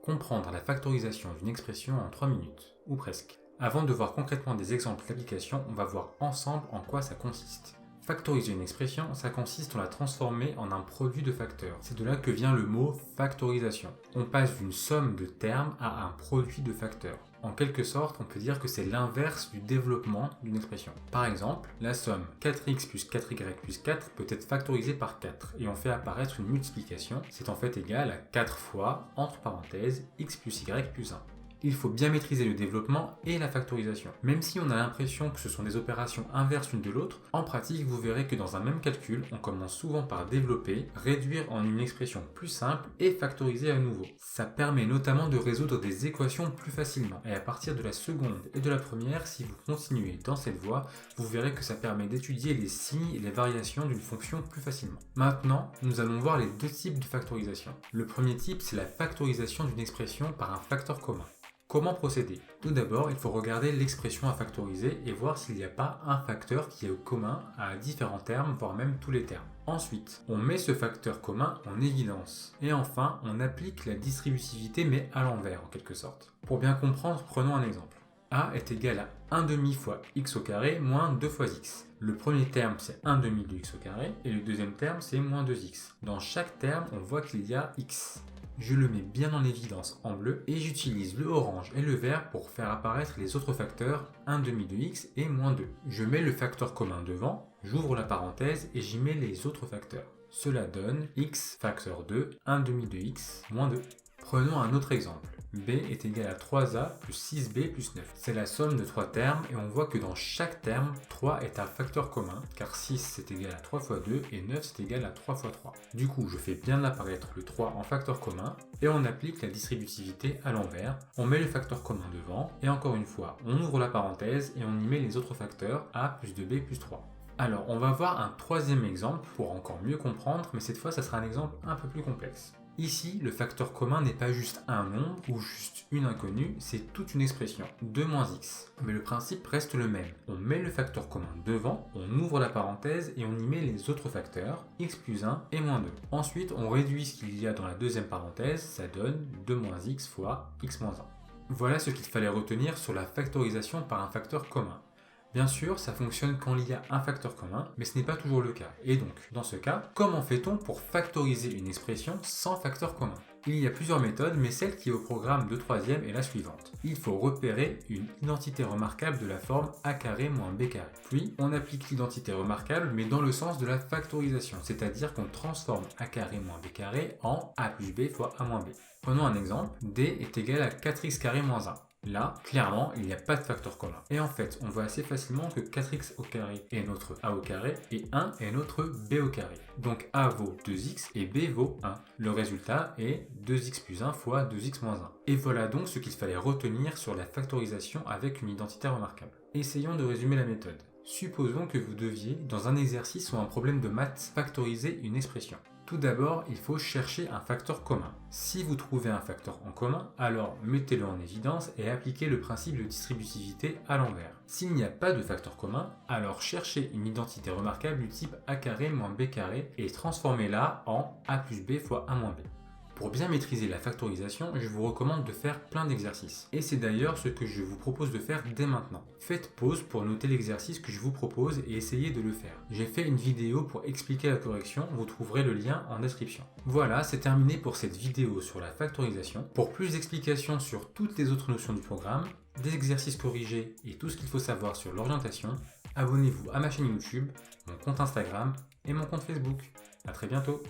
comprendre la factorisation d'une expression en 3 minutes, ou presque. Avant de voir concrètement des exemples d'application, on va voir ensemble en quoi ça consiste. Factoriser une expression, ça consiste en la transformer en un produit de facteurs. C'est de là que vient le mot factorisation. On passe d'une somme de termes à un produit de facteurs. En quelque sorte, on peut dire que c'est l'inverse du développement d'une expression. Par exemple, la somme 4x plus 4y plus 4 peut être factorisée par 4 et on fait apparaître une multiplication. C'est en fait égal à 4 fois, entre parenthèses, x plus y plus 1. Il faut bien maîtriser le développement et la factorisation. Même si on a l'impression que ce sont des opérations inverses l'une de l'autre, en pratique vous verrez que dans un même calcul, on commence souvent par développer, réduire en une expression plus simple et factoriser à nouveau. Ça permet notamment de résoudre des équations plus facilement. Et à partir de la seconde et de la première, si vous continuez dans cette voie, vous verrez que ça permet d'étudier les signes et les variations d'une fonction plus facilement. Maintenant, nous allons voir les deux types de factorisation. Le premier type, c'est la factorisation d'une expression par un facteur commun. Comment procéder? Tout d'abord, il faut regarder l'expression à factoriser et voir s'il n'y a pas un facteur qui est commun à différents termes, voire même tous les termes. Ensuite, on met ce facteur commun en évidence. Et enfin, on applique la distributivité mais à l'envers en quelque sorte. Pour bien comprendre, prenons un exemple. A est égal à 1 demi fois x au carré moins 2 fois x. Le premier terme c'est 1 demi de x au carré et le deuxième terme c'est moins 2x. Dans chaque terme, on voit qu'il y a x. Je le mets bien en évidence en bleu et j'utilise le orange et le vert pour faire apparaître les autres facteurs 1 demi de x et moins 2. Je mets le facteur commun devant, j'ouvre la parenthèse et j'y mets les autres facteurs. Cela donne x facteur 2, 1 demi de x, moins 2. Prenons un autre exemple. B est égal à 3a plus 6b plus 9. C'est la somme de 3 termes et on voit que dans chaque terme, 3 est un facteur commun, car 6 c'est égal à 3 fois 2 et 9 c'est égal à 3 fois 3. Du coup, je fais bien apparaître le 3 en facteur commun et on applique la distributivité à l'envers. On met le facteur commun devant et encore une fois, on ouvre la parenthèse et on y met les autres facteurs a plus 2b plus 3. Alors, on va voir un troisième exemple pour encore mieux comprendre, mais cette fois, ça sera un exemple un peu plus complexe. Ici, le facteur commun n'est pas juste un nombre ou juste une inconnue, c'est toute une expression, 2 moins x. Mais le principe reste le même. On met le facteur commun devant, on ouvre la parenthèse et on y met les autres facteurs, x plus 1 et moins 2. Ensuite, on réduit ce qu'il y a dans la deuxième parenthèse, ça donne 2 moins x fois x moins 1. Voilà ce qu'il fallait retenir sur la factorisation par un facteur commun. Bien sûr, ça fonctionne quand il y a un facteur commun, mais ce n'est pas toujours le cas. Et donc, dans ce cas, comment fait-on pour factoriser une expression sans facteur commun? Il y a plusieurs méthodes, mais celle qui est au programme de troisième est la suivante. Il faut repérer une identité remarquable de la forme a carré moins b carré. Puis, on applique l'identité remarquable, mais dans le sens de la factorisation, c'est-à-dire qu'on transforme a carré moins b carré en a plus b fois a moins b. Prenons un exemple, d est égal à 4x carré moins 1. Là, clairement, il n'y a pas de facteur commun. Et en fait, on voit assez facilement que 4x au carré est notre a au carré et 1 est notre b au carré. Donc a vaut 2x et b vaut 1. Le résultat est 2x plus 1 fois 2x moins 1. Et voilà donc ce qu'il fallait retenir sur la factorisation avec une identité remarquable. Essayons de résumer la méthode. Supposons que vous deviez, dans un exercice ou un problème de maths, factoriser une expression. Tout d'abord, il faut chercher un facteur commun. Si vous trouvez un facteur en commun, alors mettez-le en évidence et appliquez le principe de distributivité à l'envers. S'il n'y a pas de facteur commun, alors cherchez une identité remarquable du type a carré moins b carré et transformez-la en a plus b fois a moins b. Pour bien maîtriser la factorisation, je vous recommande de faire plein d'exercices. Et c'est d'ailleurs ce que je vous propose de faire dès maintenant. Faites pause pour noter l'exercice que je vous propose et essayez de le faire. J'ai fait une vidéo pour expliquer la correction, vous trouverez le lien en description. Voilà, c'est terminé pour cette vidéo sur la factorisation. Pour plus d'explications sur toutes les autres notions du programme, des exercices corrigés et tout ce qu'il faut savoir sur l'orientation, abonnez-vous à ma chaîne YouTube, mon compte Instagram et mon compte Facebook. A très bientôt.